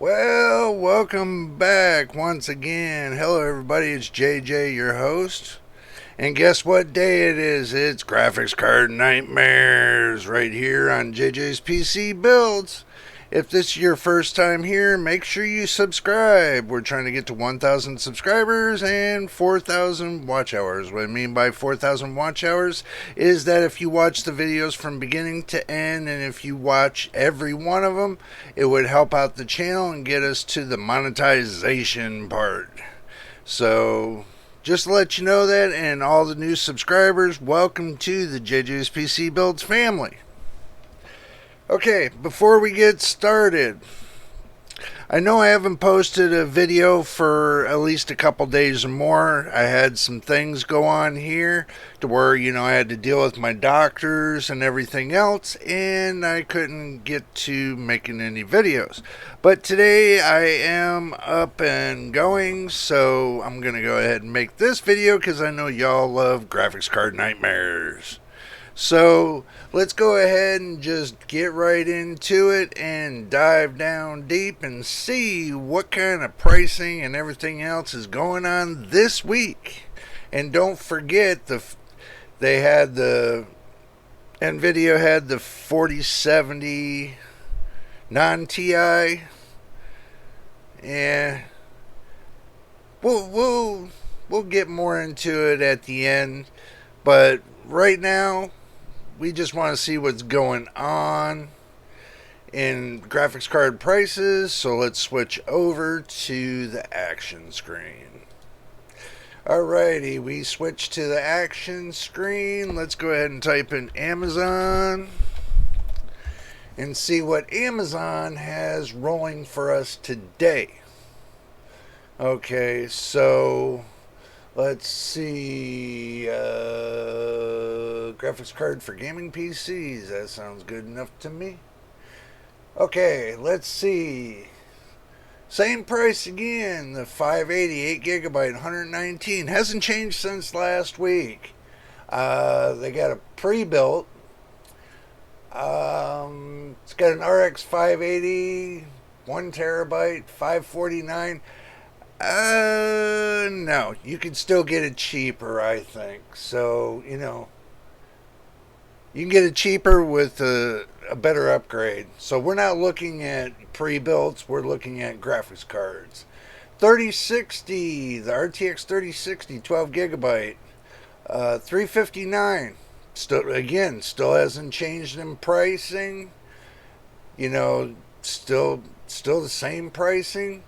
Well, welcome back once again. Hello, everybody. It's JJ, your host. And guess what day it is? It's Graphics Card Nightmares right here on JJ's PC Builds. If this is your first time here, make sure you subscribe. We're trying to get to 1,000 subscribers and 4,000 watch hours. What I mean by 4,000 watch hours is that if you watch the videos from beginning to end and if you watch every one of them, it would help out the channel and get us to the monetization part. So, just to let you know that, and all the new subscribers, welcome to the JJ's PC Builds family. Okay, before we get started, I know I haven't posted a video for at least a couple days or more. I had some things go on here to where, I had to deal with my doctors and everything else, and I couldn't get to making any videos. But today I am up and going, so I'm going to go ahead and make this video because I know y'all love graphics card nightmares. So let's go ahead and just get right into it and dive down deep and see what kind of pricing and everything else is going on this week. And don't forget, they had the nvidia had the 4070 non-Ti, and we'll get more into it at the end. But right now, we just want to see what's going on in graphics card prices, so let's switch over to the action screen. Alrighty, we switch to the action screen. Let's go ahead and type in Amazon and see what Amazon has rolling for us today. Okay, so let's see. Graphics card for gaming PCs. That sounds good enough to me. Okay, let's see. Same price again. The 580, 8 gigabyte, 119. Hasn't changed since last week. They got a pre-built. It's got an RX 580, 1 terabyte, 549. No, you can still get it cheaper, I think. So, you can get it cheaper with a better upgrade. So we're not looking at pre-builts, we're looking at graphics cards. 3060, the RTX 3060, 12 gigabyte, 359. Still hasn't changed in pricing. Still the same pricing.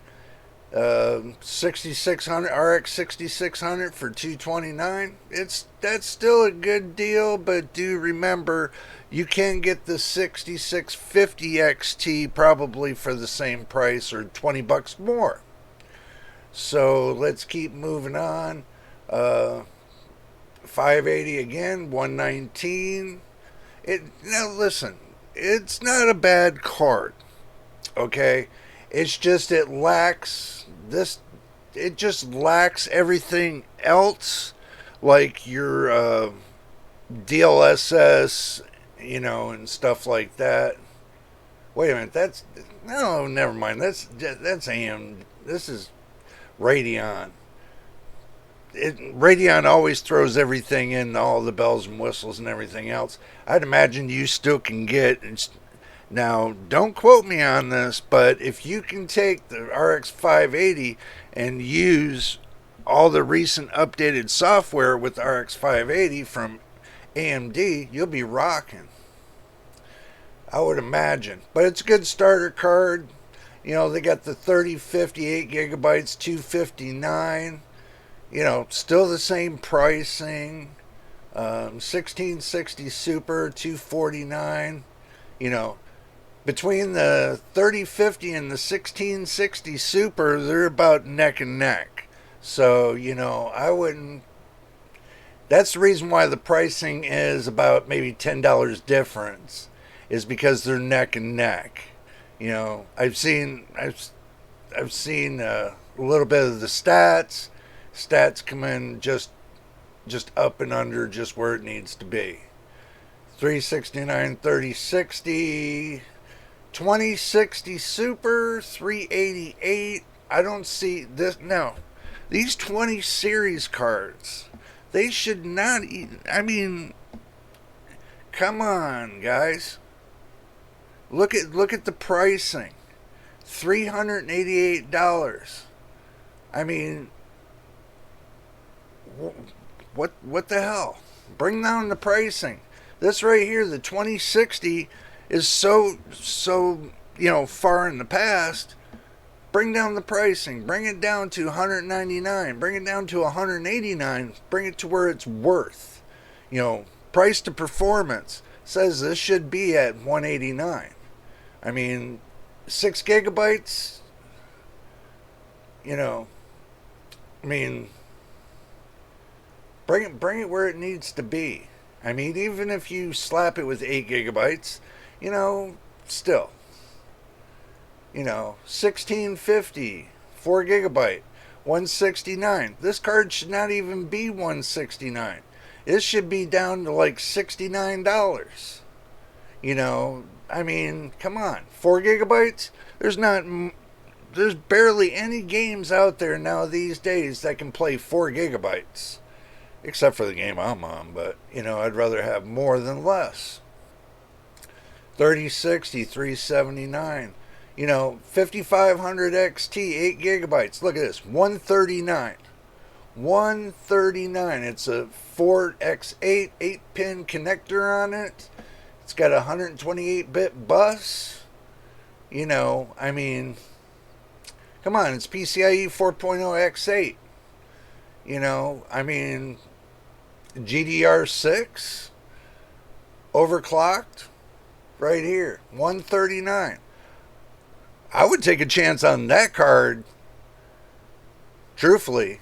6600 RX 6600 for 229. That's still a good deal, but do remember you can get the 6650 XT probably for the same price or $20 more. So let's keep moving on. 580 again, 119. Now listen, it's not a bad card. Okay, it's just it just lacks everything else, like your DLSS, and stuff like that. Wait a minute, no, never mind. That's AM. This is Radeon. Radeon always throws everything in, all the bells and whistles and everything else. I'd imagine you still can get. Now, don't quote me on this, but if you can take the RX 580 and use all the recent updated software with the RX 580 from AMD, you'll be rocking. I would imagine. But it's a good starter card. They got the 3050, 8 gigabytes, 259. Still the same pricing. 1660 Super, 249. Between the 3050 and the 1660 Super, they're about neck and neck. So, I wouldn't. That's the reason why the pricing is about maybe $10 difference, is because they're neck and neck. I've seen a little bit of the stats. Stats come in just up and under just where it needs to be. 369 3060. 2060 Super, 388. I don't see this. No. These 20 series cards, they should not. I mean, come on, guys. Look at the pricing. $388. I mean, what the hell? Bring down the pricing. This right here, the 2060, is so far in the past. Bring down the pricing. Bring it down to 199. Bring it down to 189. Bring it to where it's worth. Price to performance says this should be at 189. I mean, 6 gigabytes. I mean, bring it where it needs to be. I mean, even if you slap it with 8 gigabytes, still. 1650, 4 gigabyte, 169. This card should not even be 169. This should be down to like $69. I mean, come on. 4 gigabytes? There's barely any games out there now these days that can play 4 gigabytes. Except for the game I'm on, but, I'd rather have more than less. 3060, 379. 5500 XT, 8 gigabytes. Look at this, 139. 139. It's a 4x8, 8-pin connector on it. It's got a 128-bit bus. I mean, come on, it's PCIe 4.0 X8. I mean, GDR6, overclocked, right here, 139. I would take a chance on that card. Truthfully,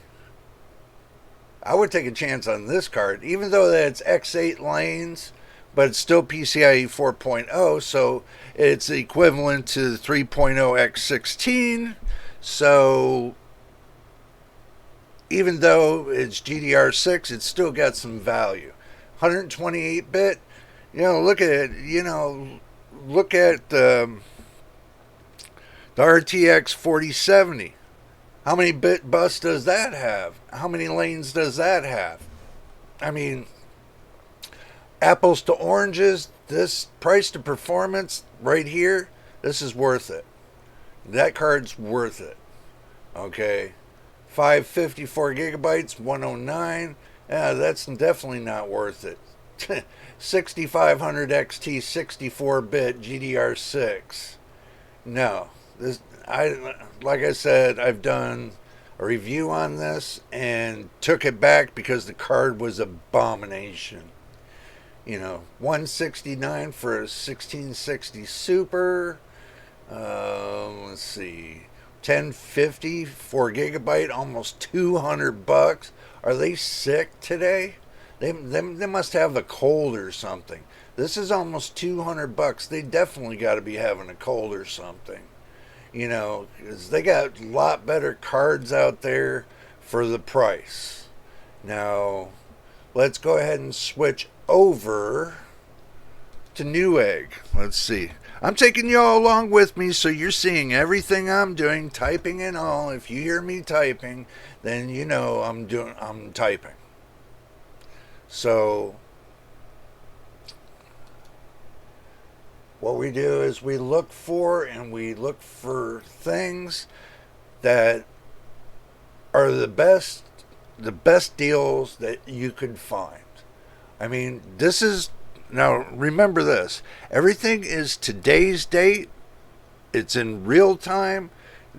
I would take a chance on this card, even though that's X8 lanes, but it's still PCIe 4.0, so it's equivalent to 3.0 X16. So even though it's GDR6, it's still got some value. 128-bit, look at it, look at the RTX 4070. How many bit bus does that have? How many lanes does that have? I mean, apples to oranges, this price to performance right here, this is worth it. That card's worth it. Okay. 554 gigabytes, 109. Yeah, that's definitely not worth it. 6500 XT, 64-bit GDR6. No. Like I said, I've done a review on this and took it back because the card was abomination. 169 for a 1660 Super. Let's see, 1050, 4 gigabyte, almost $200. Are they sick today? They must have a cold or something. This is almost $200. They definitely got to be having a cold or something. Because they got a lot better cards out there for the price. Now, let's go ahead and switch over to Newegg. Let's see. I'm taking you all along with me, so you're seeing everything I'm doing, typing and all. If you hear me typing, then I'm typing. So what we do is we look for things that are the best deals that you could find. I mean, now remember this. Everything is today's date. It's in real time.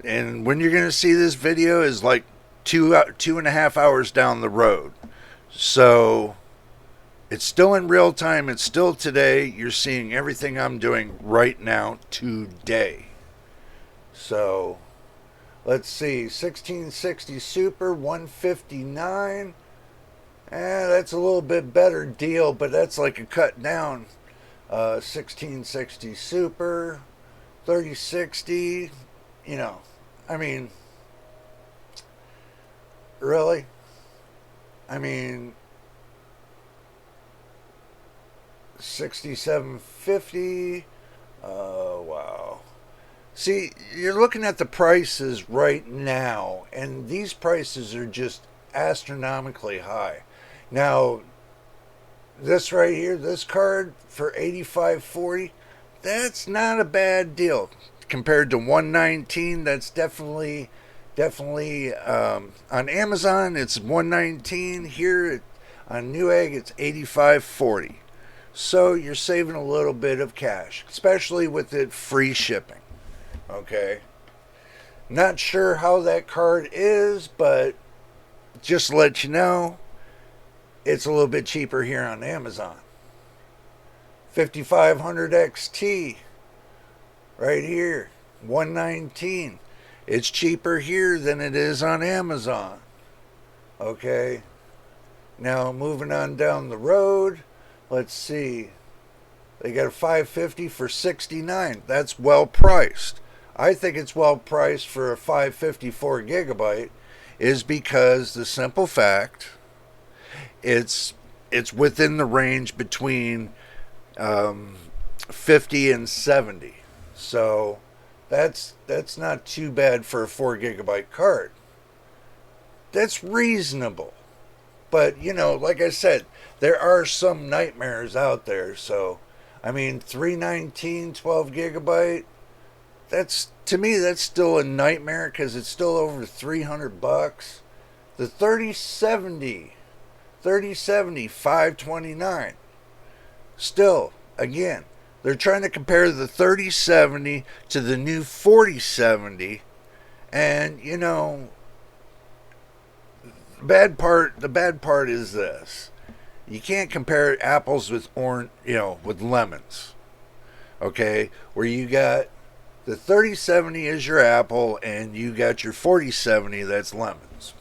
And when you're going to see this video is like 2.5 hours down the road. So it's still in real time. It's still today. You're seeing everything I'm doing right now today. So let's see. 1660 Super, 159. That's a little bit better deal, but that's like a cut down. 1660 Super, 3060. I mean, really? I mean, 6750. Wow. See, you're looking at the prices right now, and these prices are just astronomically high. Now, this right here, this card for 85.40, that's not a bad deal compared to 119. That's definitely on Amazon. It's 119 here on Newegg. It's 85.40. So you're saving a little bit of cash, especially with it free shipping. Okay. Not sure how that card is, but just to let you know, it's a little bit cheaper here on Amazon. 5500 XT right here, 119. It's cheaper here than it is on Amazon. Okay. Now moving on down the road, let's see. They got a 550 for 69. That's well priced. I think it's well priced for a 554 gigabyte is because the simple fact it's within the range between 50 and 70. So that's not too bad for a 4 gigabyte card. That's reasonable. But, like I said, there are some nightmares out there. So, I mean, 319, 12 gigabyte, that's, to me, that's still a nightmare because it's still over $300. The 3070, 529. Still, again, they're trying to compare the 3070 to the new 4070. And, the bad part is this. You can't compare apples with with lemons. Okay? Where you got the 3070 is your apple and you got your 4070 that's lemons.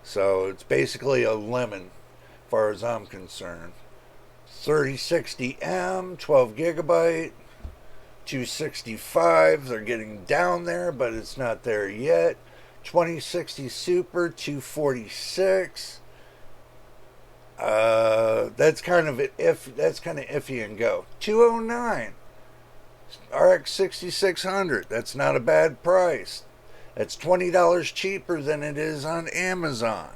So it's basically a lemon as far as I'm concerned. 3060M, 12 gigabyte, 265. They're getting down there, but it's not there yet. 2060 Super, 246. That's kind of iffy and go. 209 RX 6600. That's not a bad price. That's $20 cheaper than it is on Amazon.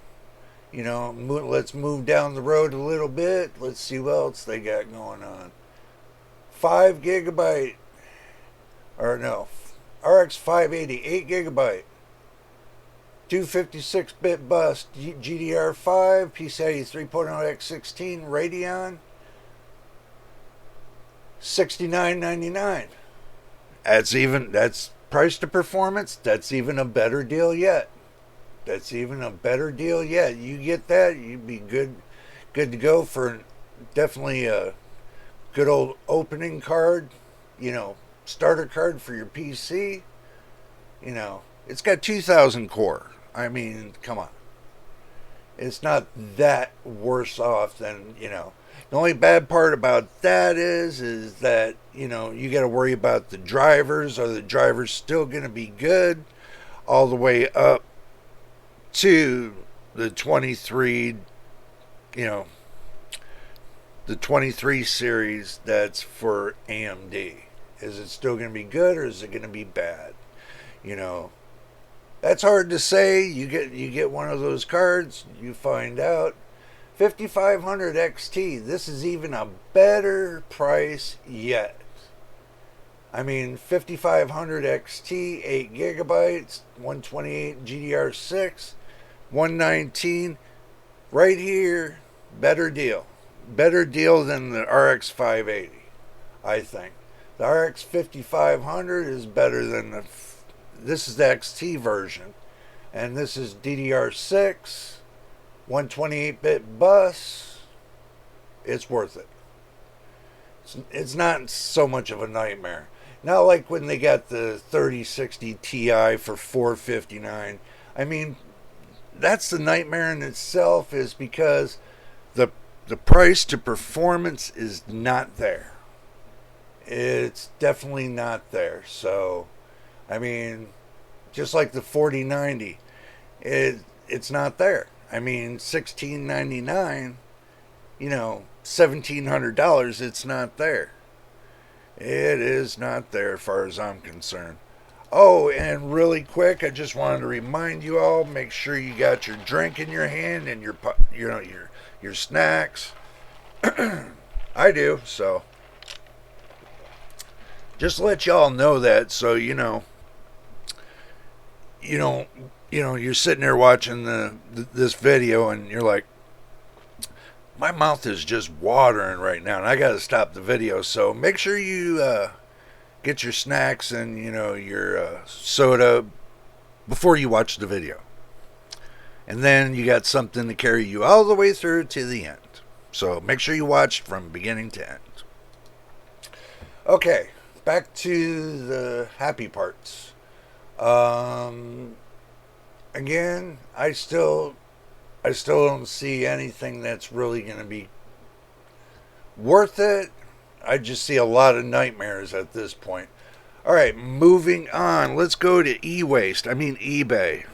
Let's move down the road a little bit. Let's see what else they got going on. 5 gigabyte, or no, RX 580, 8 gigabyte, 256-bit bus, GDR5, PCIe 3.0 X16, Radeon, $69.99. That's price to performance. That's even a better deal yet. You get that, you'd be good to go for definitely a good old opening card, starter card for your PC. It's got 2000 core. I mean, come on. It's not that worse off than, The only bad part about that is that, you got to worry about the drivers. Are the drivers still going to be good all the way up to the 23, the 23 series that's for AMD? Is it still going to be good or is it going to be bad? That's hard to say. You get one of those cards, you find out. 5500 XT. This is even a better price yet. I mean, 5500 XT, 8 gigabytes, 128 GDR6, 119. Right here, better deal. Better deal than the RX 580, I think. The RX 5500 is better than this is the XT version. And this is DDR6, 128-bit bus. It's worth it. It's not so much of a nightmare. Not like when they got the 3060 Ti for $459. I mean, that's the nightmare in itself, is because the price to performance is not there. It's definitely not there. So, I mean, just like the 4090, it's not there. I mean, $1699, $1,700, it's not there. It is not there as far as I'm concerned. Oh, and really quick, I just wanted to remind you all: make sure you got your drink in your hand and your snacks. I do, so just let y'all know that, so you don't you're sitting there watching this video and you're like, my mouth is just watering right now, and I got to stop the video. So make sure you get your snacks and your soda before you watch the video, and then you got something to carry you all the way through to the end. So make sure you watch from beginning to end. Okay, back to the happy parts. Again, I still don't see anything that's really going to be worth it. I just see a lot of nightmares at this point. All right, moving on. Let's go to e-waste. I mean eBay.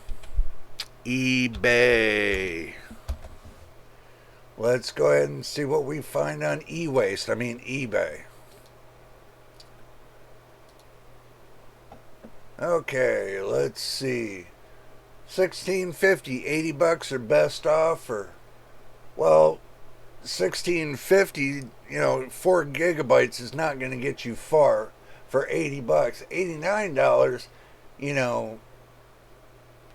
eBay. Let's go ahead and see what we find on e-waste. I mean eBay. Okay, let's see. 1650, $80 or best offer. Well, 1650, 4 gigabytes is not going to get you far for $80. $89, you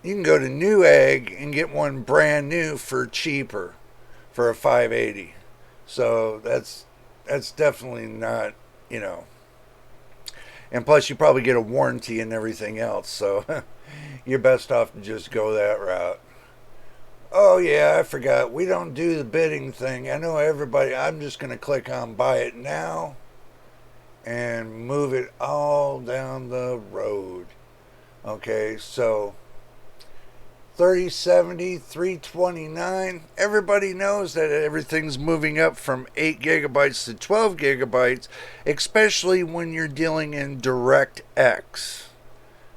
can go to Newegg and get one brand new for cheaper for a 580. So that's definitely not, and plus you probably get a warranty and everything else. So you're best off to just go that route. Oh yeah, I forgot. We don't do the bidding thing. I know everybody. I'm just going to click on buy it now and move it all down the road. Okay, so 3070, 329. Everybody knows that everything's moving up from 8 gigabytes to 12 gigabytes, especially when you're dealing in DirectX.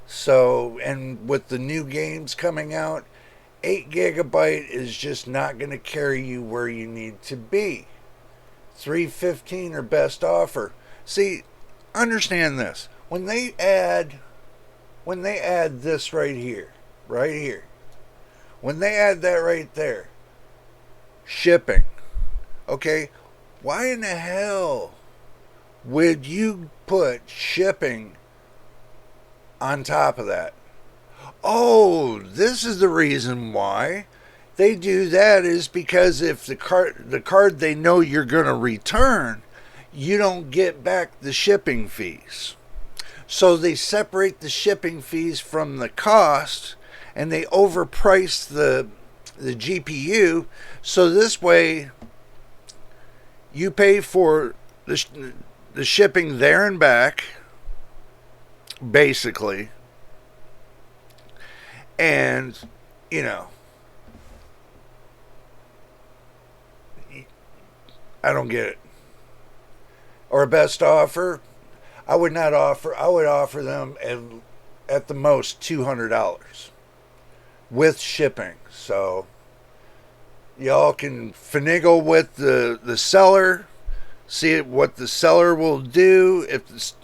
So, and with the new games coming out, 8 gigabyte is just not going to carry you where you need to be. 315 or best offer. See, understand this. When they add this right here, when they add that right there, shipping, okay, why in the hell would you put shipping on top of that? Oh, this is the reason why they do that, is because if the card they know you're going to return, you don't get back the shipping fees. So they separate the shipping fees from the cost, and they overprice the GPU. So this way you pay for the shipping there and back, basically. And, I don't get it. Or best offer, I would offer them at the most $200 with shipping. So y'all can finagle with the seller, see what the seller will do. If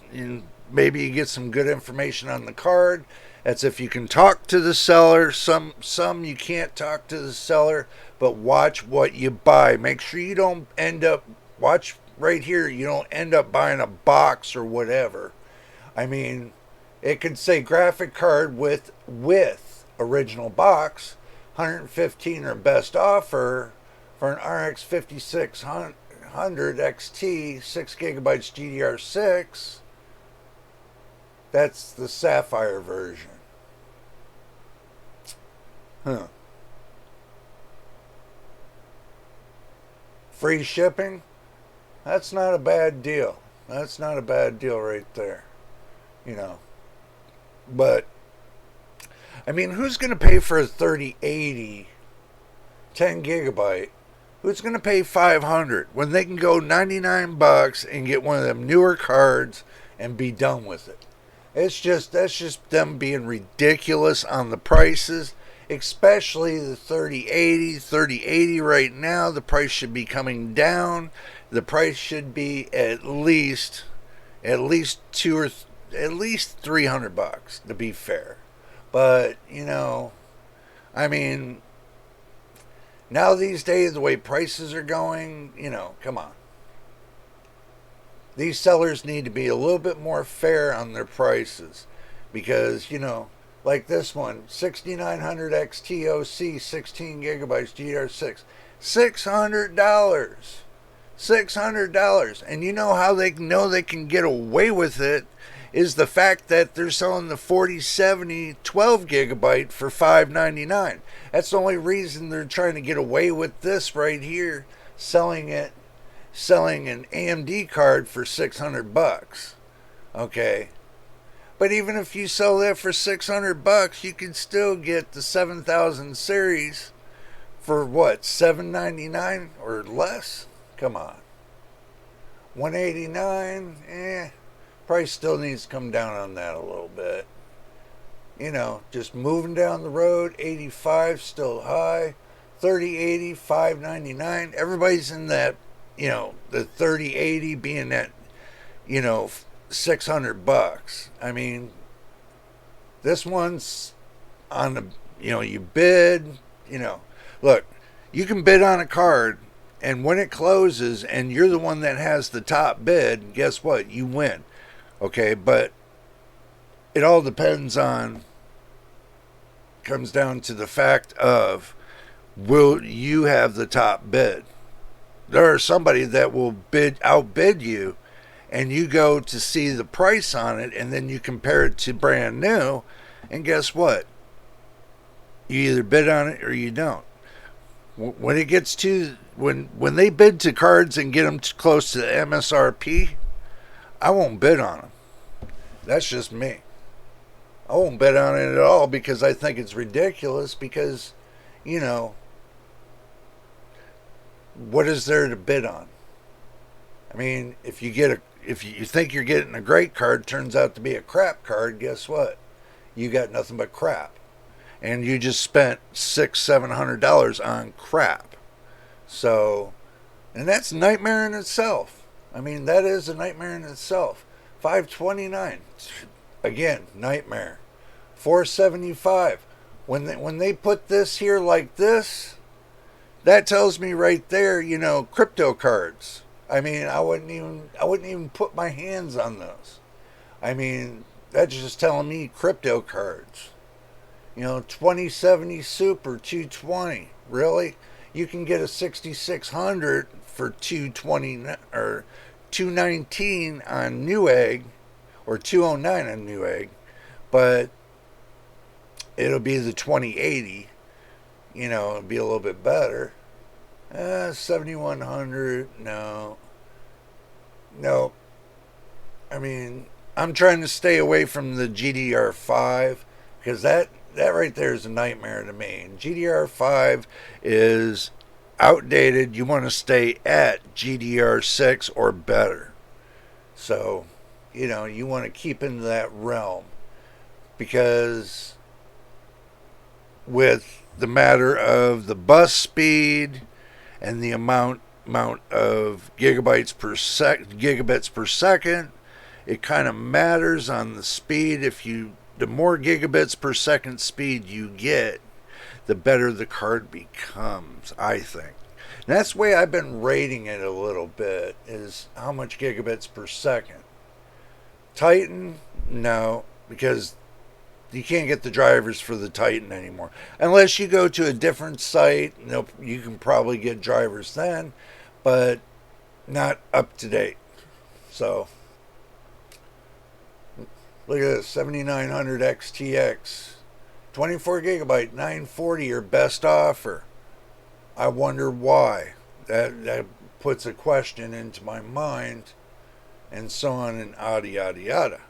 maybe you get some good information on the card. That's if you can talk to the seller. Some you can't talk to the seller, but watch what you buy. Make sure you don't watch right here, you don't end up buying a box or whatever. I mean, it could say graphic card with original box, 115 or best offer for an RX 5600 XT, 6 gigabytes GDR6. That's the Sapphire version. Huh. Free shipping? That's not a bad deal. That's not a bad deal right there. But, I mean, who's going to pay for a 3080 10 gigabyte? Who's going to pay $500 when they can go $99 and get one of them newer cards and be done with it? That's just them being ridiculous on the prices, especially the 3080. 3080 right now, the price should be coming down. The price should be at least at least $300 to be fair. But, I mean, now these days, the way prices are going, come on. These sellers need to be a little bit more fair on their prices because, like this one, 6900 XTOC, 16 gigabytes GDR6, $600. $600. And you know how they know they can get away with it is the fact that they're selling the 4070 12 gigabyte for $599. That's the only reason they're trying to get away with this right here, selling an AMD card for $600. Okay. But even if you sell that for $600, you can still get the 7000 series for what, $799 or less? Come on. $189, price still needs to come down on that a little bit. Just moving down the road, 85 still high, 3080, $599. Everybody's in that, the 3080 being at, $600. I mean, this one's on the, you bid, look, you can bid on a card, and when it closes and you're the one that has the top bid, guess what? You win. Okay, but it all comes down to the fact of, will you have the top bid? There are somebody that will outbid you, and you go to see the price on it, and then you compare it to brand new, and guess what? You either bid on it or you don't. When it gets to when they bid to cards and get them close to the MSRP, I won't bid on them. That's just me. I won't bid on it at all because I think it's ridiculous. Because, what is there to bid on? I mean, if you think you're getting a great card, turns out to be a crap card, guess what? You got nothing but crap. And you just spent $600-700 on crap. So, and that's a nightmare in itself. I mean, that is a nightmare in itself. $529, again, nightmare. $475. When they put this here like this, that tells me right there, crypto cards. I mean, I wouldn't even put my hands on those. I mean, that's just telling me crypto cards. 2070 Super 220. Really? You can get a 6600 for 220 or 219 on Newegg, or 209 on Newegg, but it'll be the 2080. It'll be a little bit better. 7100. No. I mean, I'm trying to stay away from the GDR5 because that right there is a nightmare to me. GDR5 is outdated. You want to stay at GDR6 or better. So, you want to keep in that realm, because with the matter of the bus speed and the amount of gigabits per second, it kind of matters on the speed. The more gigabits per second speed you get, the better the card becomes, I think. And that's the way I've been rating it a little bit, is how much gigabits per second. Titan, no, because you can't get the drivers for the Titan anymore. Unless you go to a different site, you can probably get drivers then, but not up to date. So, look at this, 7900 XTX, 24 gigabyte, 940, your best offer. I wonder why. That puts a question into my mind, and so on and yada yada yada.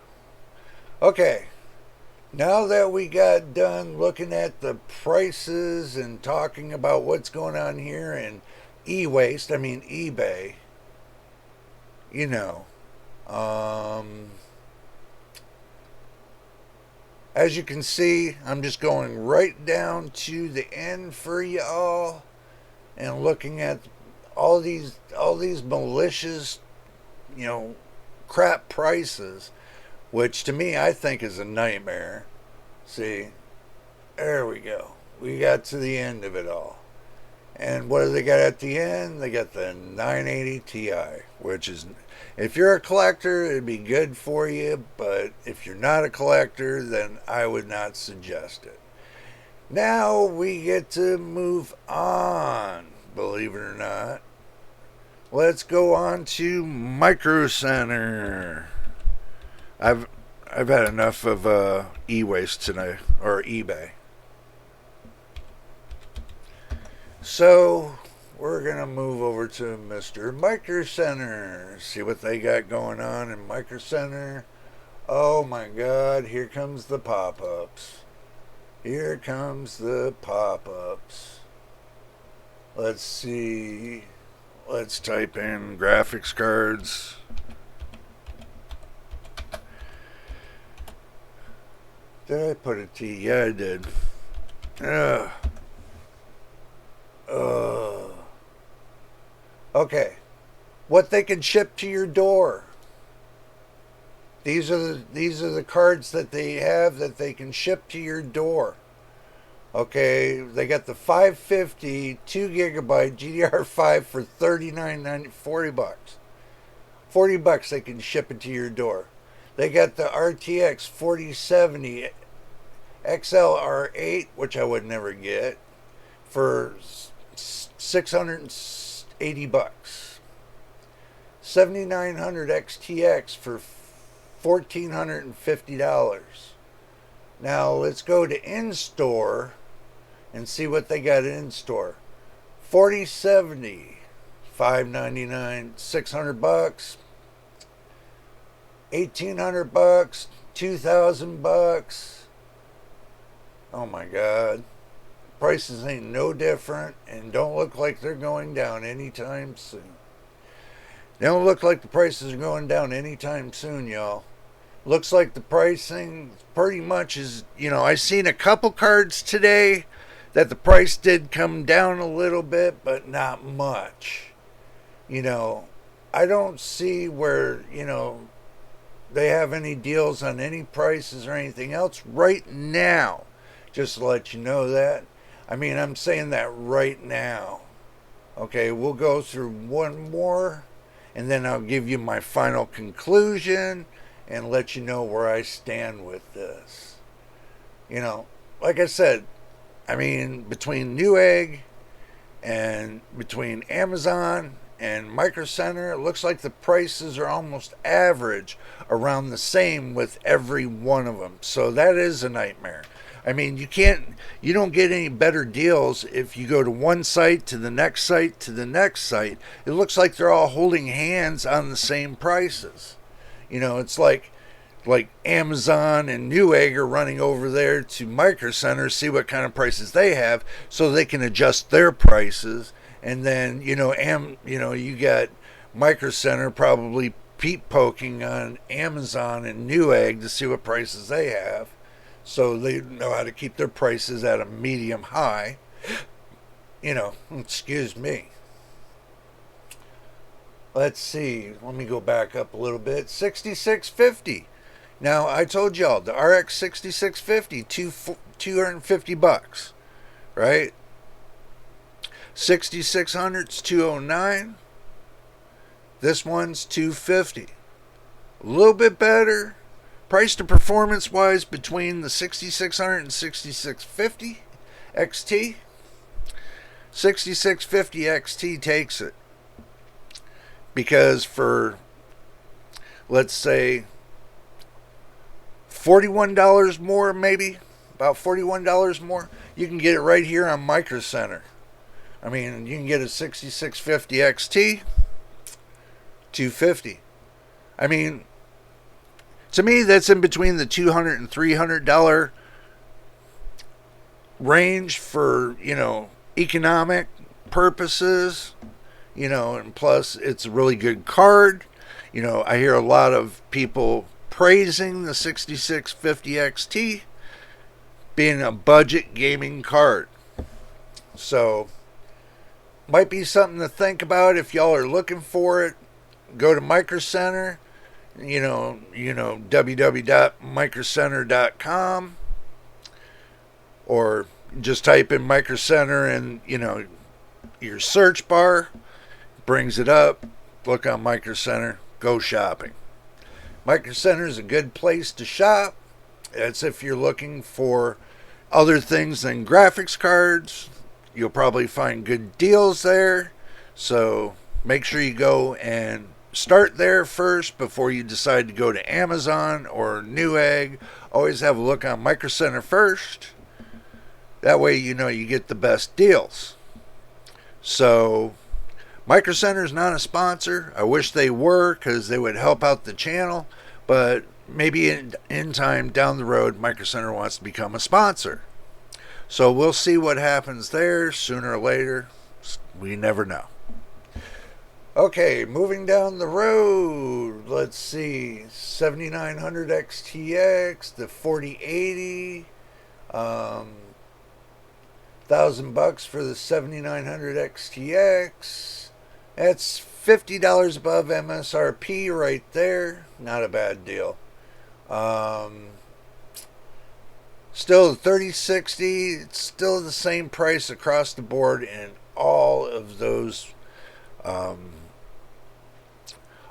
Okay, now that we got done looking at the prices and talking about what's going on here in eBay, as you can see, I'm just going right down to the end for y'all and looking at all these malicious, crap prices. which to me I think is a nightmare. See, there we go. We got to the end of it all. And what do they got at the end? They got the 980 Ti, which is, if you're a collector, it'd be good for you, but if you're not a collector, then I would not suggest it. Now we get to move on, believe it or not. Let's go on to Micro Center. I've had enough of e-waste tonight, or eBay. So we're going to move over to Mr. Micro Center. See what they got going on in Micro Center. Oh my God, here comes the pop-ups. Here comes the pop-ups. Let's see. Let's type in graphics cards. Did I put a T? Yeah, I did. Ugh. Okay. What they can ship to your door. These are the cards that they have that they can ship to your door. Okay, they got the 550 2GB GDR5 for $39.90, $40. $40 they can ship it to your door. They got the RTX 4070 XLR8, which I would never get, for $680. 7900 XTX for $1,450. Now let's go to in-store and see what they got in store. 4070, $599, $600. $1,800, $2,000. Oh my God. Prices ain't no different and don't look like they're going down anytime soon. They don't look like the prices are going down anytime soon, y'all. Looks like the pricing pretty much is, I seen a couple cards today that the price did come down a little bit, but not much. I don't see where, they have any deals on any prices or anything else right now. Just to let you know that. I'm saying that right now. Okay, we'll go through one more and then I'll give you my final conclusion and let you know where I stand with this. Like I said, between Newegg and between Amazon and Micro Center, it looks like the prices are almost average, around the same with every one of them. So that is a nightmare. You don't get any better deals if you go to one site to the next site to the next site. It looks like they're all holding hands on the same prices. It's like Amazon and Newegg are running over there to Micro Center, see what kind of prices they have, so they can adjust their prices. And then you got Micro Center probably peep poking on Amazon and Newegg to see what prices they have, so they know how to keep their prices at a medium high. Excuse me. Let's see. Let me go back up a little bit. 6650. Now I told y'all the RX 6650, $250, right? 6600's $209. This one's $250. A little bit better price to performance wise between the 6600 and 6650 XT. 6650 XT takes it because for, let's say, $41 more, maybe about $41 more, you can get it right here on Micro Center. You can get a 6650 XT, $250. To me, that's in between the $200 and $300 range for, economic purposes, and plus it's a really good card. I hear a lot of people praising the 6650 XT being a budget gaming card. So, might be something to think about if y'all are looking for it. Go to Micro Center www.microcenter.com, or just type in Micro Center and, your search bar brings it up. Look on Micro Center, go shopping. Micro Center is a good place to shop. That's if you're looking for other things than graphics cards. You'll probably find good deals there. So make sure you go and start there first before you decide to go to Amazon or Newegg. Always have a look on Micro Center first. That way you get the best deals. So Micro Center is not a sponsor. I wish they were, because they would help out the channel. But maybe in time down the road, Micro Center wants to become a sponsor. So we'll see what happens there sooner or later. We never know. Okay, moving down the road. Let's see. 7900 XTX, the 4080. $1,000 for the 7900 XTX. That's $50 above MSRP right there. Not a bad deal. Still, the 3060, it's still the same price across the board in all of those. All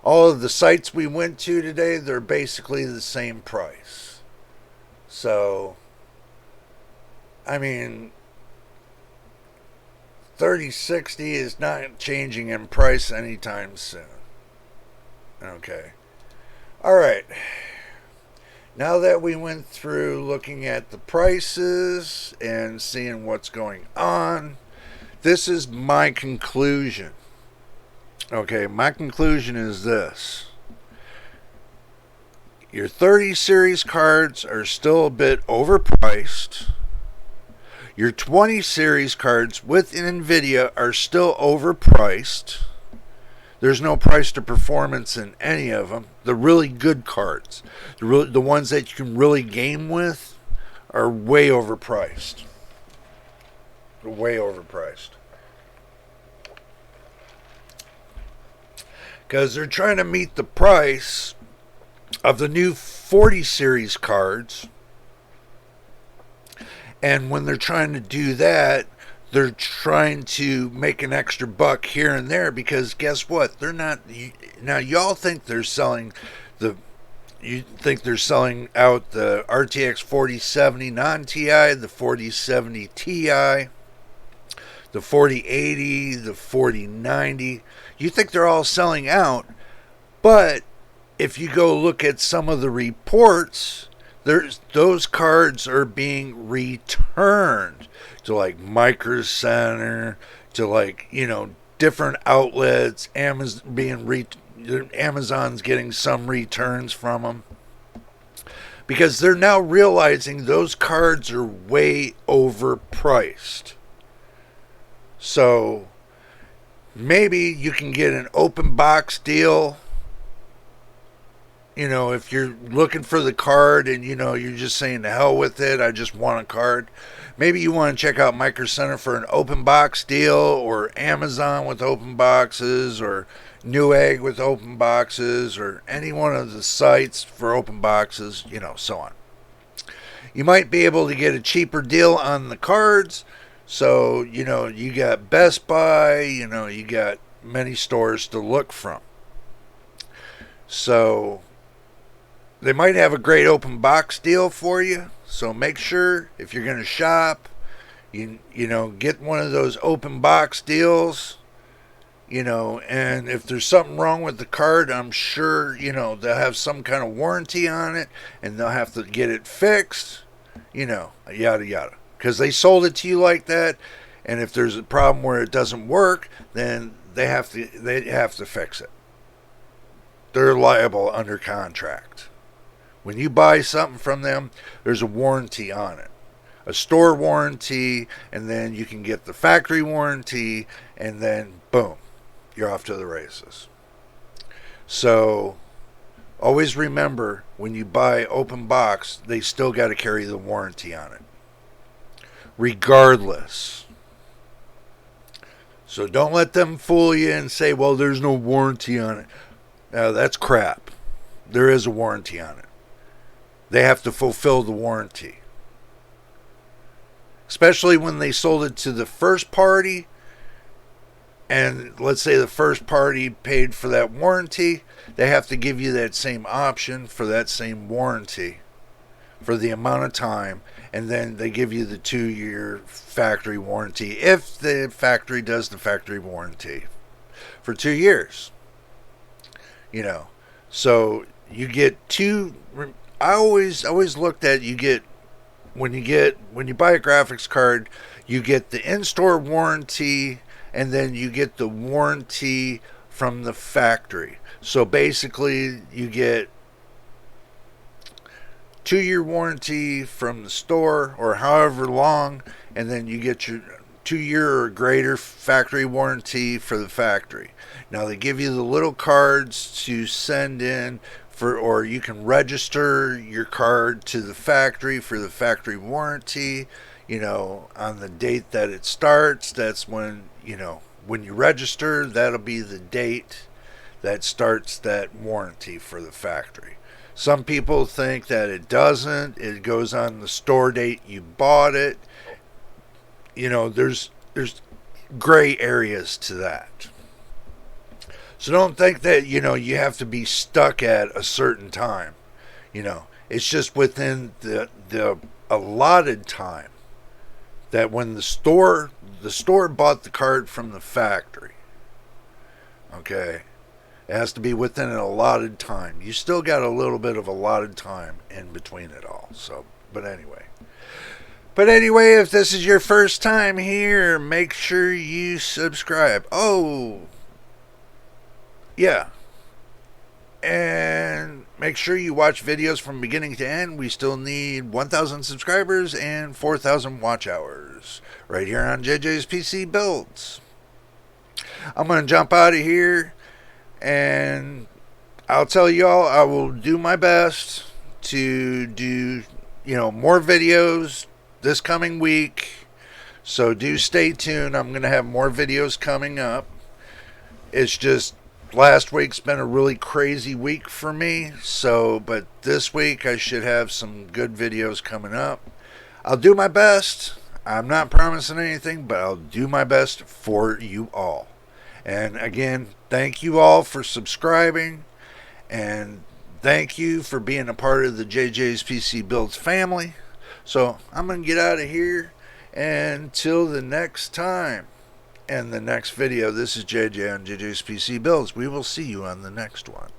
of the sites we went to today, they're basically the same price. So, I mean, 3060 is not changing in price anytime soon. Okay. Alright. Now that we went through looking at the prices and seeing what's going on, this is my conclusion. Okay, my conclusion is this. Your 30 series cards are still a bit overpriced. Your 20 series cards with nvidia are still overpriced. There's no price to performance in any of them. The really good cards, the ones that you can really game with, are way overpriced. Way overpriced. Because they're trying to meet the price of the new 40 series cards. And when they're trying to do that, they're trying to make an extra buck here and there, because guess what? They're not. Now y'all think they're selling you think they're selling out the RTX 4070 non-TI, the 4070 Ti, the 4080, the 4090. You think they're all selling out, but if you go look at some of the reports, those cards are being returned to like Micro Center, to different outlets. Amazon's getting some returns from them, because they're now realizing those cards are way overpriced. So maybe you can get an open box deal. If you're looking for the card and, you're just saying to hell with it, I just want a card. Maybe you want to check out Micro Center for an open box deal, or Amazon with open boxes, or Newegg with open boxes, or any one of the sites for open boxes, so on. You might be able to get a cheaper deal on the cards. So, you got Best Buy, you got many stores to look from. So they might have a great open box deal for you. So make sure, if you're going to shop, you get one of those open box deals. And if there's something wrong with the card, I'm sure, they'll have some kind of warranty on it, and they'll have to get it fixed, yada yada. Because they sold it to you like that, and if there's a problem where it doesn't work, then they have to fix it. They're liable under contract. When you buy something from them, there's a warranty on it. A store warranty, and then you can get the factory warranty, and then boom, you're off to the races. So always remember, when you buy open box, they still got to carry the warranty on it, regardless. So don't let them fool you and say, well, there's no warranty on it. Now, that's crap. there is a warranty on it. They have to fulfill the warranty. Especially when they sold it to the first party, and let's say the first party paid for that warranty, they have to give you that same option for that same warranty for the amount of time, and then they give you the 2-year factory warranty if the factory does the factory warranty for 2 years. You know, so you get two. I always looked at, you get when you buy a graphics card, you get the in-store warranty, and then you get the warranty from the factory. So basically, you get 2-year warranty from the store, or however long, and then you get your 2-year or greater factory warranty for the factory. Now they give you the little cards to send in for, or you can register your card to the factory for the factory warranty. You know, on the date that it starts, that's when, you know, when you register, that'll be the date that starts that warranty for the factory. Some people think that it doesn't. It goes on the store date you bought it. You know, there's gray areas to that. So don't think that, you know, you have to be stuck at a certain time. You know, it's just within the allotted time that when the store bought the card from the factory. Okay. It has to be within an allotted time. You still got a little bit of allotted time in between it all. So, but anyway, if this is your first time here, make sure you subscribe. Oh, yeah. And make sure you watch videos from beginning to end. We still need 1,000 subscribers and 4,000 watch hours right here on JJ's PC Builds. I'm going to jump out of here, and I'll tell y'all, I will do my best to do, you know, more videos this coming week. So do stay tuned. I'm going to have more videos coming up. It's just last week's been a really crazy week for me. So, but this week I should have some good videos coming up. I'll do my best. I'm not promising anything, but I'll do my best for you all. And again, thank you all for subscribing, and thank you for being a part of the JJ's PC Builds family. So I'm going to get out of here, and until the next time and the next video, this is JJ on JJ's PC Builds. We will see you on the next one.